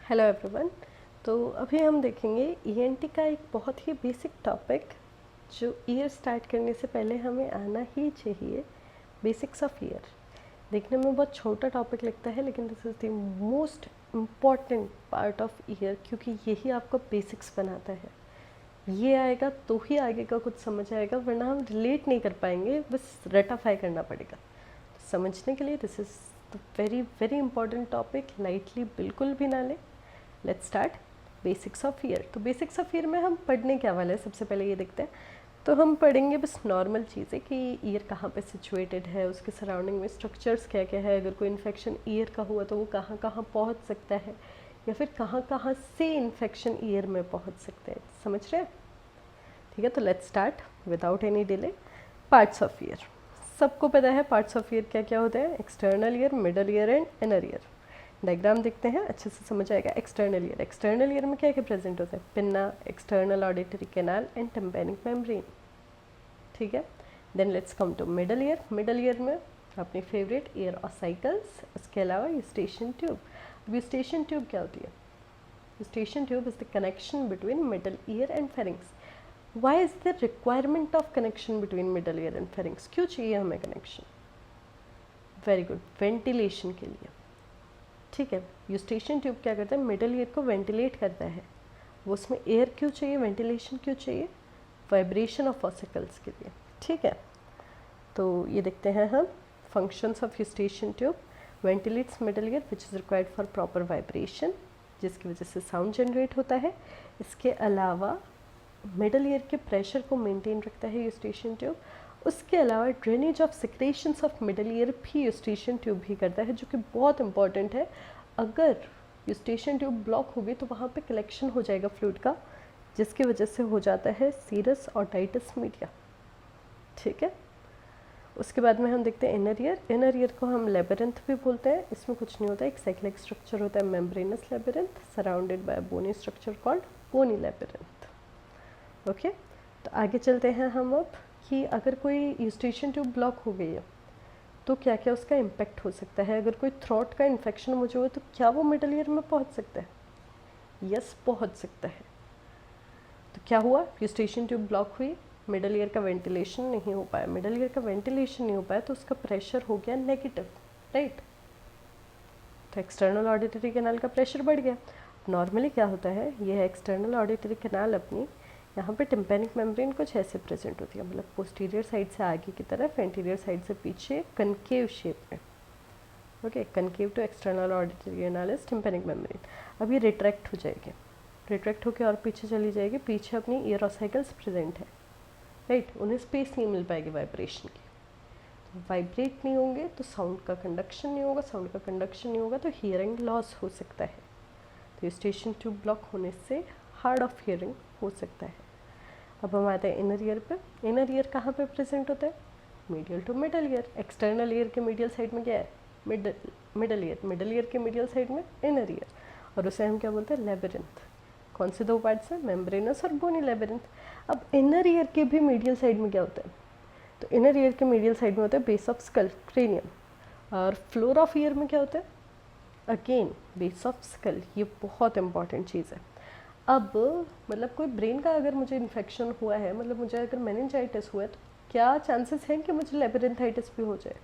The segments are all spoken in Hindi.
Hello everyone. तो अभी हम देखेंगे ईएनटी का एक बहुत ही बेसिक टॉपिक जो ईयर स्टार्ट करने से पहले हमें आना ही चाहिए, बेसिक्स ऑफ ईयर। देखने में बहुत छोटा टॉपिक लगता है लेकिन this is the most important part of year, क्योंकि यही आपको बेसिक्स बनाता है। ये आएगा तो ही आगे का कुछ समझ आएगा, वरना हम रिलेट नहीं कर पाएंगे, बस रेटाफाई करना पड़ेगा। तो समझने के लिए this is the very very important topic, lightly बिल्कुल भी ना लें। Let's start basics of year. तो बेसिक्स ऑफ ईयर में हम पढ़ने क्या वाले हैं, सबसे पहले ये देखते हैं। तो हम पढ़ेंगे बस नॉर्मल चीज़ें कि ईयर कहाँ पे सिचुएटेड है, उसके सराउंडिंग में स्ट्रक्चर्स क्या क्या है, अगर कोई इन्फेक्शन ईयर का हुआ तो वो कहाँ कहाँ पहुँच सकता है, या फिर कहाँ कहाँ से इन्फेक्शन ईयर में पहुँच सकते हैं। समझ रहे हैं? ठीक है, तो let's start without any delay. Parts of year, सबको पता है पार्ट्स ऑफ ईयर क्या क्या होते हैं। External ear, middle ear and inner ear. Diagram देखते हैं, अच्छे से समझ आएगा। एक्सटर्नल ईयर में क्या क्या प्रेजेंट होता है? Pinna, external auditory canal and tympanic membrane. ठीक है, then let's come to middle ear. Middle ear में अपनी फेवरेट ईयर ऑसाइकल्स, उसके अलावा यूस्टेशियन ट्यूब। अब यूस्टेशियन ट्यूब क्या होती है? Eustachian tube is the connection between middle ear and pharynx. Why is the requirement of connection between middle ear and pharynx? क्यों चाहिए हमें कनेक्शन? वेरी गुड, वेंटिलेशन के लिए। ठीक है, यूस्टेशियन ट्यूब क्या करता है? मिडल ईयर को वेंटिलेट करता है। वो उसमें एयर क्यों चाहिए, वेंटिलेशन क्यों चाहिए? वाइब्रेशन ऑफ ऑसिकल्स के लिए। ठीक है, तो ये देखते हैं हम functions of Eustachian tube. Ventilates middle ear which is required for proper vibration, जिसकी वजह से साउंड जनरेट होता है। इसके अलावा मिडल ईयर के प्रेशर को मेंटेन रखता है यूस्टेशियन ट्यूब। उसके अलावा drainage of secretions of middle ear भी यूस्टेशियन ट्यूब ही करता है, जो कि बहुत इंपॉर्टेंट है। अगर यूस्टेशियन ट्यूब ब्लॉक होगी तो वहाँ पे कलेक्शन हो जाएगा फ्लूइड का, जिसकी वजह से हो जाता है सीरस ऑटिटिस मीडिया। ठीक है, उसके बाद में हम देखते हैं इनर ईयर। इनर ईयर को हम लेबरिंथ भी बोलते हैं। इसमें कुछ नहीं होता है, एक साइक्लिक स्ट्रक्चर होता है membranous labyrinth surrounded by bony structure called bony labyrinth. Okay, तो आगे चलते हैं हम अब कि अगर कोई यूस्टेशियन ट्यूब ब्लॉक हो गई है तो क्या क्या उसका इम्पैक्ट हो सकता है। अगर कोई थ्रोट का इन्फेक्शन मुझे हो तो क्या वो मिडल ईयर में पहुंच सकता है? यस, पहुंच सकता है। तो क्या हुआ? यूस्टेशियन ट्यूब ब्लॉक हुई, मिडल ईयर का वेंटिलेशन नहीं हो पाया। मिडल ईयर का वेंटिलेशन नहीं हो पाया तो उसका प्रेशर हो गया नेगेटिव, राइट? तो एक्सटर्नल ऑडिटरी कैनाल का प्रेशर बढ़ गया। नॉर्मली क्या होता है, ये एक्सटर्नल ऑडिटरी कैनाल अपनी यहाँ पे टिम्पैनिक मेम्ब्रेन कुछ ऐसे प्रेजेंट होती है, मतलब पोस्टीरियर साइड से आगे की तरफ, एंटीरियर साइड से पीछे, कनकेव शेप में। Okay, concave to external auditory canal is tympanic membrane. अब ये रिट्रैक्ट हो जाएगी, रिट्रैक्ट होकर और पीछे चली जाएगी। पीछे अपनी ईयर ऑसाइकल्स प्रेजेंट है, राइट? उन्हें स्पेस नहीं मिल पाएगी वाइब्रेशन की। वाइब्रेट नहीं होंगे तो साउंड का कंडक्शन नहीं होगा, साउंड का कंडक्शन नहीं होगा तो हियरिंग लॉस हो सकता है। तो यूस्टेशियन ट्यूब ब्लॉक होने से हार्ड ऑफ हियरिंग हो सकता है। अब हम आते हैं इनर ईयर पे। इनर ईयर कहाँ पे प्रेजेंट होता है? Medial to middle ear. External ear के मीडियल साइड में क्या है? Middle ear. मिडल ईयर के मीडियल साइड में इनर ईयर, और उसे हम क्या बोलते हैं? लेबरिंथ। कौन से दो पार्ट्स हैं? मेम्ब्रेनस और बोनी लेबरिंथ। अब इनर ईयर के भी मीडियल साइड में क्या होता है? तो इनर ईयर के मीडियल साइड में होता है बेस ऑफ स्कल, क्रेनियम। और फ्लोर ऑफ ईयर में क्या होता है? Again base of skull. ये बहुत इंपॉर्टेंट चीज़ है। अब मतलब कोई ब्रेन का अगर मुझे इन्फेक्शन हुआ है, मतलब मुझे अगर मेनिंजाइटिस हुआ है, तो क्या चांसेस हैं कि मुझे लेबरिंथाइटिस भी हो जाए?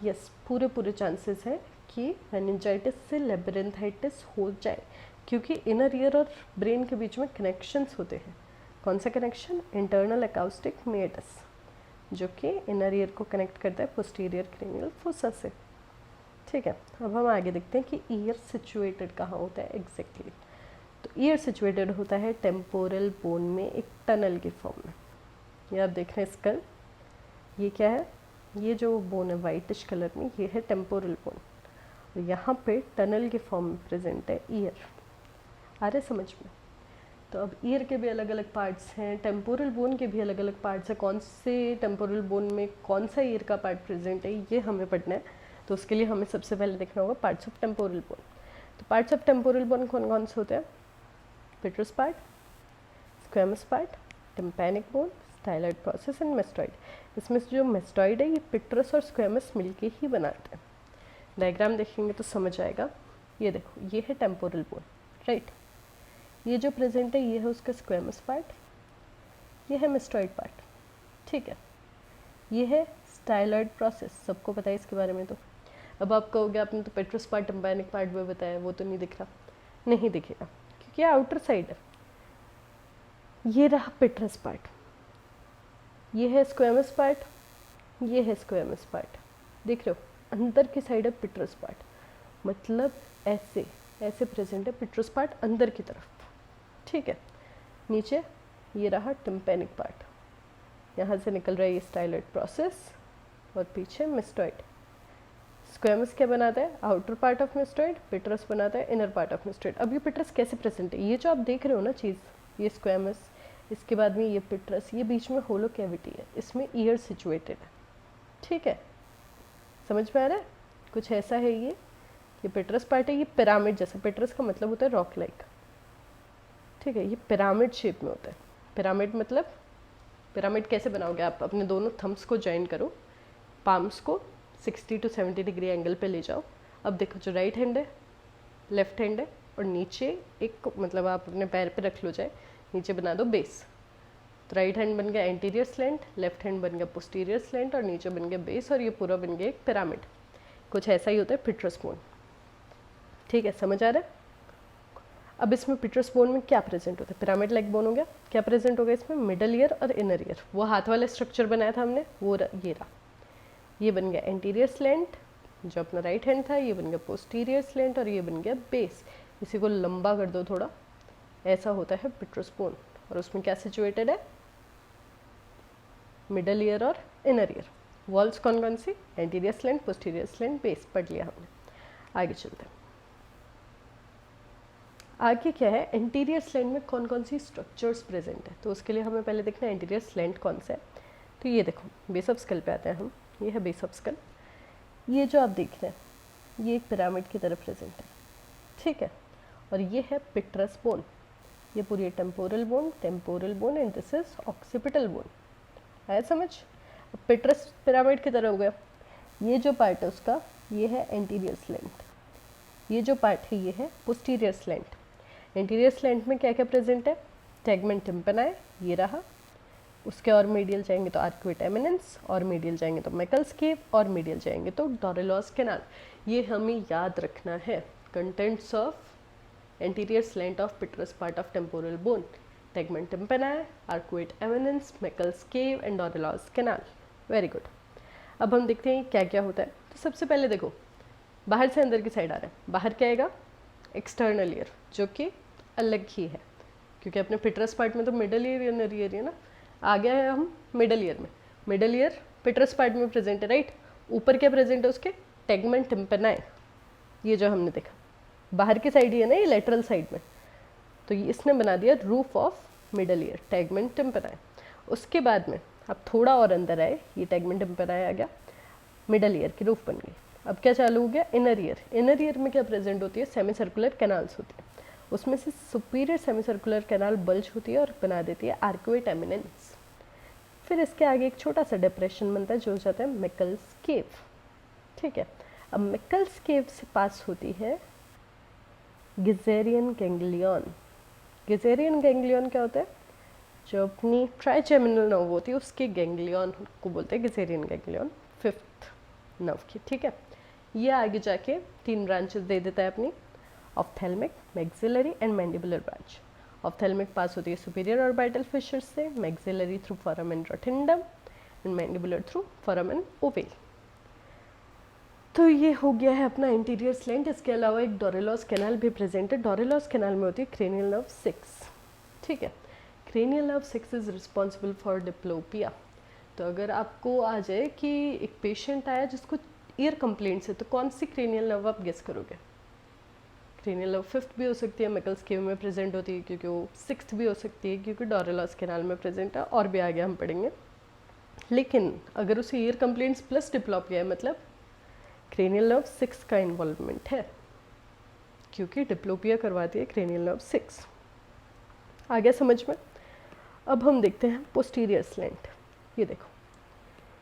यस, पूरे चांसेस हैं कि मेनिंजाइटिस से लेबरिंथाइटिस हो जाए, क्योंकि इनर ईयर और ब्रेन के बीच में कनेक्शंस होते हैं। कौन सा कनेक्शन? इंटरनल अकाउस्टिक मेटस, जो कि इनर ईयर को कनेक्ट करता है पोस्टीरियर क्रेनियल फोसा से। ठीक है, अब हम आगे देखते हैं कि ईयर सिचुएटेड कहाँ होता है एग्जैक्टली। तो ईयर सिचुएटेड होता है टेम्पोरल बोन में, एक टनल के फॉर्म में। ये आप देख रहे हैं स्कल, ये क्या है? ये जो बोन है वाइटिश कलर में, ये है टेम्पोरल बोन, और यहाँ पे टनल के फॉर्म में प्रेजेंट है ईयर। आ रहे समझ में? तो अब ईयर के भी अलग अलग पार्ट्स हैं, टेम्पोरल बोन के भी अलग अलग पार्ट्स हैं। कौन से टेम्पोरल बोन में कौन सा ईयर का पार्ट प्रेजेंट है, ये हमें पढ़ना है। तो उसके लिए हमें सबसे पहले देखना होगा पार्ट्स ऑफ टेम्पोरल बोन। तो पार्ट्स ऑफ टेम्पोरल बोन कौन कौन से होते हैं? पेट्रस part, squamous part, tympanic bone, styloid process and mastoid. इसमें से जो मेस्टॉइड है ये पेट्रस और स्क्वेमस मिलके ही बनाते हैं। डायग्राम देखेंगे तो समझ आएगा। ये देखो, ये है टेम्पोरल बोन, राइट। ये जो प्रेजेंट है ये है उसका स्क्वेमस पार्ट, ये है मिस्टॉइड पार्ट, ठीक है। ये है स्टाइलॉइड प्रोसेस, सबको पता है इसके बारे में। तो अब आप कहोगे आपने तो पेट्रस पार्ट, टिम्पैनिक पार्ट भी बताया, वो तो नहीं दिख रहा। नहीं दिखेगा क्योंकि आउटर साइड है। ये रहा पेट्रस पार्ट, ये है स्क्वेमस पार्ट, ये है स्क्वेमस पार्ट, देख रहे हो, अंदर की साइड है पेट्रस पार्ट, मतलब ऐसे ऐसे प्रेजेंट है पेट्रस पार्ट अंदर की तरफ, ठीक है। नीचे ये रहा टिम्पैनिक पार्ट, यहाँ से निकल रहा है ये स्टाइलॉइड प्रोसेस, और पीछे मिस्टॉइड। स्क्वेमस क्या बनाता है? Outer part of mastoid. Petrous बनाता है इनर पार्ट ऑफ मिस्टॉइड। अब ये पेट्रस कैसे प्रेजेंट है? ये जो आप देख रहे हो ना चीज़, ये स्क्वेमस, इसके बाद में ये पेट्रस, ये बीच में होलो कैविटी है, इसमें ईयर सिचुएटेड है, ठीक है। समझ में आ रहा है? कुछ ऐसा है ये पेट्रस पार्ट है, ये पिरामिड जैसा, पेट्रस का मतलब होता है रॉक लाइक, ठीक है। ये पिरामिड शेप में होता है। पिरामिड मतलब, पिरामिड कैसे बनाओगे आप? अपने दोनों थम्स को जॉइन करो, पाम्स को 60 to 70 डिग्री एंगल पे ले जाओ। अब देखो, जो राइट हैंड है, लेफ्ट हैंड है, और नीचे एक, मतलब आप अपने पैर पे रख लो जाए, नीचे बना दो बेस। तो राइट हैंड बन गया एंटीरियर स्लैंट, लेफ्ट हैंड बन गया पोस्टीरियर स्लैंट, और नीचे बन गया बेस, और ये पूरा बन गया एक पिरामिड। कुछ ऐसा ही होता है पेट्रस बोन, ठीक है। समझ आ रहा है? अब इसमें पेट्रस बोन में क्या प्रेजेंट होता है? पिरामिड लाइक बोन हो गया। क्या प्रेजेंट होगा इसमें? मिडल ईयर और इनर ईयर। वो हाथ वाला स्ट्रक्चर बनाया था हमने, वो ये रहा। ये बन गया एंटीरियर स्लैंट, जो अपना राइट हैंड था, ये बन गया पोस्टीरियर स्लैंट, और ये बन गया बेस। इसी को लंबा कर दो थोड़ा, ऐसा होता है पेट्रस बोन। और उसमें क्या सिचुएटेड है? मिडल ईयर और इनर ईयर। वॉल्स कौन कौन सी? Anterior slant, posterior slant, base, पढ़ लिया हमने। आगे चलते हैं। आगे क्या है? एंटीरियर स्लैंट में कौन कौन सी स्ट्रक्चर्स प्रेजेंट है, तो उसके लिए हमें पहले देखना है एंटीरियर स्लैंट कौन सा है। तो ये देखो, बेस ऑफ स्कल पे आते हैं हम। ये है बेस ऑफ स्कल। ये जो आप देख रहे हैं, ये एक पिरामिड की तरफ प्रेजेंट है, ठीक है। और ये है पेट्रस बोन, ये पूरी temporal bone, and this is occipital bone. आया समझ? अब पेट्रस पिरामिड की तरह हो गया। ये जो पार्ट है उसका, ये है एंटीरियर स्लैंट। ये जो पार्ट है ये है पोस्टीरियर स्लैंट। एंटीरियर स्लैंट में क्या क्या प्रेजेंट है? टेगमेंट टिम्पैनाई, ये रहा। उसके और मीडियल जाएंगे तो आर्क्वेट एमिनेंस, और मीडियल जाएंगे तो मैकल्स केव, और मीडियल जाएंगे तो डोरेलॉस कैनाल। ये हमें याद रखना है। Contents of anterior slant of petrous part of temporal bone: tegmen tympani, arcuate eminence, Meckel's cave and Dorello's canal. Very good. अब हम देखते हैं क्या क्या होता है। तो सबसे पहले देखो, बाहर से अंदर की साइड आ रहा है। बाहर क्या आएगा? एक्सटर्नल ईयर, जो कि अलग ही है, क्योंकि अपने पेट्रस पार्ट में तो मिडल ईयर या इनर ईयर है ना। आ गया है हम मिडल ईयर में। मिडल ईयर पेट्रस पार्ट में प्रेजेंट है, राइट। ऊपर क्या प्रेजेंट है उसके? टेगमेंट टिम्पैनाई, ये जो हमने देखा बाहर की साइड ही है ना, ये लेटरल साइड में। तो ये इसने बना दिया roof of middle ear, tegmen tympani. उसके बाद में अब थोड़ा और अंदर आए, ये टेगमेंट टिम्पैनाई आ गया, मिडल ईयर की रूफ बन गई। अब क्या चालू हो गया? Inner ear. इनर ईयर में क्या प्रेजेंट होती है? सेमी सर्कुलर कैनाल्स होती है। उसमें से superior semi circular canal bulge होती है और बना देती है आर्क्वेट एमिनेंस। फिर इसके आगे एक छोटा सा डिप्रेशन बनता है जो हो जाता है मैकल्स केव, ठीक है। अब मैकल्स केव से पास होती है गिजेरियन गैंग्लियन। गिजेरियन गैंग्लियन क्या होता है? जो अपनी ट्राइजेमिनल नर्व होती है उसके गैंग्लियन को बोलते हैं गिजेरियन गैंग्लियन, 5th नर्व की, ठीक है। ये आगे जाके 3 ब्रांचेस दे देता है अपनी: ophthalmic, maxillary and mandibular branch. Ophthalmic pass होती है सुपीरियर ऑर्बिटल फिशर्स से, maxillary through foramen rotundum, and mandibular through foramen ovale. तो ये हो गया है अपना इंटीरियर स्लैंट। इसके अलावा एक डोरेलॉस कैनाल भी प्रेजेंट है। डोरेलॉस कैनाल में होती है क्रेनियल नर्व 6, ठीक है। Cranial nerve 6 is responsible for diplopia. तो अगर आपको आ जाए कि एक पेशेंट आया जिसको ईयर कंप्लेंट्स है, तो कौन सी क्रेनियल नर्व आप गेस करोगे? क्रेनियल नर्व 5th भी हो सकती है, मैकल्स केव में प्रेजेंट होती है, क्योंकि वो 6th भी हो सकती है क्योंकि डोरेलॉस कैनाल में प्रेजेंट है, और भी आगे हम पढ़ेंगे। लेकिन अगर उसे ईयर कंप्लेंट्स प्लस डिप्लोपिया है, मतलब क्रेनियल नर्व 6 का इन्वॉल्वमेंट है, क्योंकि डिप्लोपिया करवाती है क्रेनियल नर्व 6। आ गया समझ में? अब हम देखते हैं पोस्टीरियर स्लैंट। ये देखो,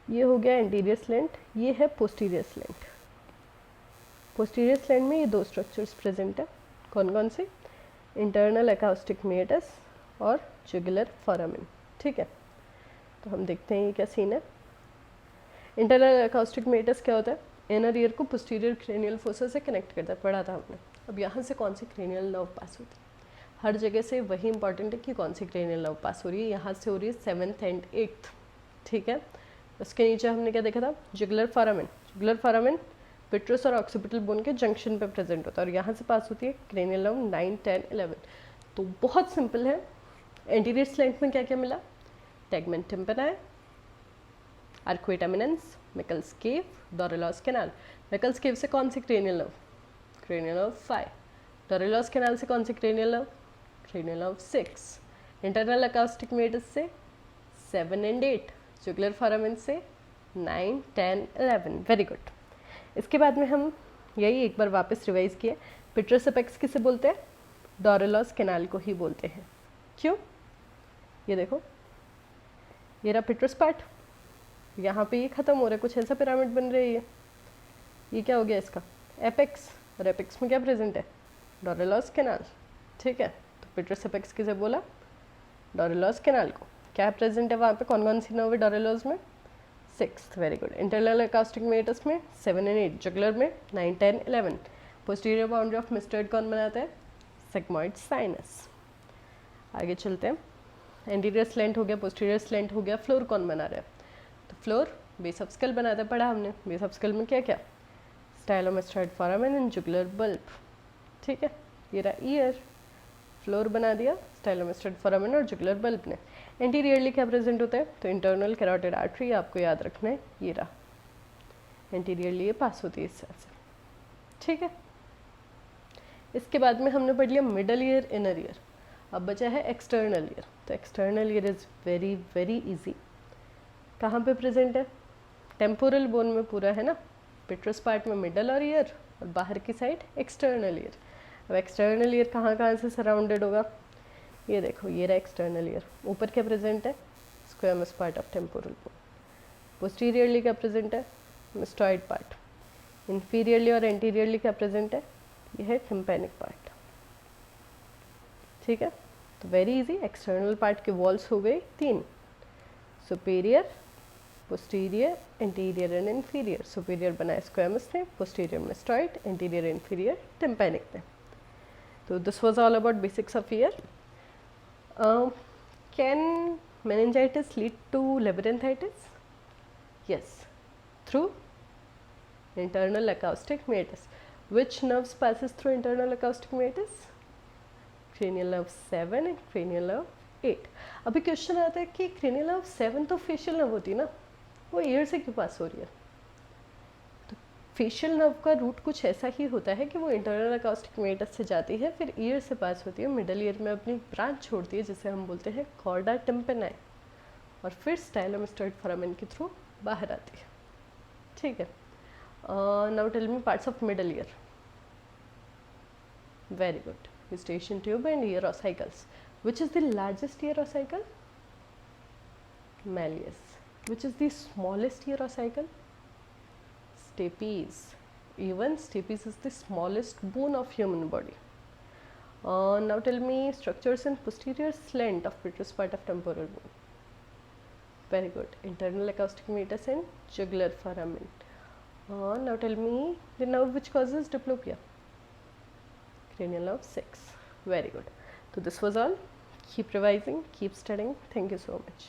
ये हो गया एंटीरियर स्लैंट, ये है पोस्टीरियर स्लैंट। पोस्टीरियर स्लैंड में ये दो स्ट्रक्चर्स प्रेजेंट है, कौन कौन से? इंटरनल अकाउस्टिक मेटस और जुगुलर फोरामेन। ठीक है, तो हम देखते हैं ये क्या सीन है। इंटरनल अकाउस्टिक मेटस क्या होता है? इनर ईयर को पोस्टीरियर क्रेनियल फोसा से कनेक्ट करता है, पढ़ा था हमने। अब यहाँ से कौन सी क्रेनियल नर्व पास होती है? हर जगह से वही इंपॉर्टेंट है कि कौन सी क्रेनियल नर्व पास हो रही है। यहाँ से हो रही है 7th एंड 8th। ठीक है, उसके नीचे हमने क्या देखा था? Jugular foramen. जुगुलर फोरामेन पिट्रस और ऑक्सीपिटल बोन के जंक्शन पे प्रेजेंट होता है और यहाँ से पास होती है क्रेनियल नर्व 9, 10, 11। तो बहुत सिंपल है। एंटीरियर स्लैंट में क्या क्या मिला? Tegmen tympani, arcuata eminence, Meckel's cave, Dorello's canal. Meckel's cave से कौन सी cranial nerve? Cranial nerve 5। Dorello's canal से कौन सी cranial nerve? Cranial nerve 6। Internal acoustic meatus से 7 एंड 8। जुगुलर फोरामेन से 9, 10, 11। Very good. इसके बाद में हम यही एक बार वापस रिवाइज किए। पिट्रस अपेक्स किसे बोलते हैं? डोरेलॉस कैनाल को ही बोलते हैं। क्यों? ये देखो, ये रहा पिट्रस पार्ट, यहाँ पे ये खत्म हो रहा है, कुछ ऐसा पिरामिड बन रही है। ये क्या हो गया इसका? एपेक्स। और एपेक्स में क्या प्रेजेंट है? डोरेलॉस कैनाल। ठीक है, तो पिट्रस अपेक्स किसे बोला? डोरेलॉस कैनाल को। क्या प्रेजेंट है वहाँ पे? कौन कौन सी नर्व है डोरेलॉस में? 6th। Very good. Internal acoustic meatus में 7 एंड 8। जुगुलर में 9, 10, 11। पोस्टीरियर बाउंड्री ऑफ मिस्टर्ड कौन बनाता है? Sigmoid sinus. आगे चलते हैं। एंटीरियर स्लेंट हो गया, पोस्टीरियर स्लेंट हो गया, फ्लोर कौन बना रहा है? तो फ्लोर बेस ऑफ स्कल बनाता है, पढ़ा हमने। बेस ऑफ स्कल में क्या क्या? स्टाइलोमेस्टॉइड फोरामेन एंड जुगुलर बल्ब। ठीक है, ये रहा ईयर, फ्लोर बना दिया स्टाइलोमेस्टॉइड फोरामेन और जुगुलर बल्ब ने। एंटीरियरली क्या प्रेजेंट होता है? तो इंटरनल कैरोटिड आर्टरी, आपको याद रखना है, ये रहा। एंटीरियरली ये पास होती है इस तरह से। ठीक है, इसके बाद में हमने पढ़ लिया मिडल ईयर, इनर ईयर। अब बचा है एक्सटर्नल ईयर। तो external ear is very very easy. कहाँ पे प्रेजेंट है? टेम्पोरल बोन में पूरा है ना। पिट्रस पार्ट में मिडल और ईयर, और बाहर की साइड एक्सटर्नल ईयर। अब एक्सटर्नल ईयर कहाँ कहाँ से सराउंडेड होगा? ये देखो, ये रहा एक्सटर्नल ईयर। ऊपर क्या प्रेजेंट है? Squamous part of temporal bone. Posteriorly क्या प्रेजेंट है? मिस्टॉइड पार्ट। इंफीरियरली और एंटीरियरली क्या प्रेजेंट है? ये है टिम्पैनिक पार्ट। ठीक है, तो वेरी इजी। एक्सटर्नल पार्ट के वॉल्स हो गए 3, superior, posterior, anterior and inferior. Superior बनाया स्क्वेमस ने, पोस्टीरियर मिस्टॉइड, एंटीरियर इंफीरियर टिम्पैनिक ने। तो this was all about basics of year. Can meningitis lead to labyrinthitis? Yes, through internal acoustic meatus. Which nerves passes through internal acoustic meatus? Cranial nerve 7 and cranial nerve 8. अभी क्वेश्चन आता है कि cranial nerve 7 तो फेशियल नर्व होती है ना, वो ईयर से क्यों पास हो रही है? तो फेशियल नर्व का रूट कुछ ऐसा ही होता है कि वो इंटरनल अकाउस्टिक मेटस से जाती है, फिर ईयर से पास होती है, मिडल ईयर में अपनी ब्रांच छोड़ती है जिसे हम बोलते हैं कॉर्डा टिम्पेनाई, और फिर स्टाइलोमेस्टॉइड फोरामेन के थ्रू बाहर आती है। ठीक है, now tell me parts of middle ear. Very good. Eustachian tube and ear ossicles. Which is the largest ear ossicle? Malleus. Which is the smallest ear ossicle? Stapes. Even stapes is the smallest bone of human body. Now tell me structures in posterior slant of petrous part of temporal bone. Very good. Internal acoustic meatus and jugular foramen. Now tell me the nerve which causes diplopia. Cranial nerve 6. Very good. So this was all. Keep revising, keep studying. Thank you so much.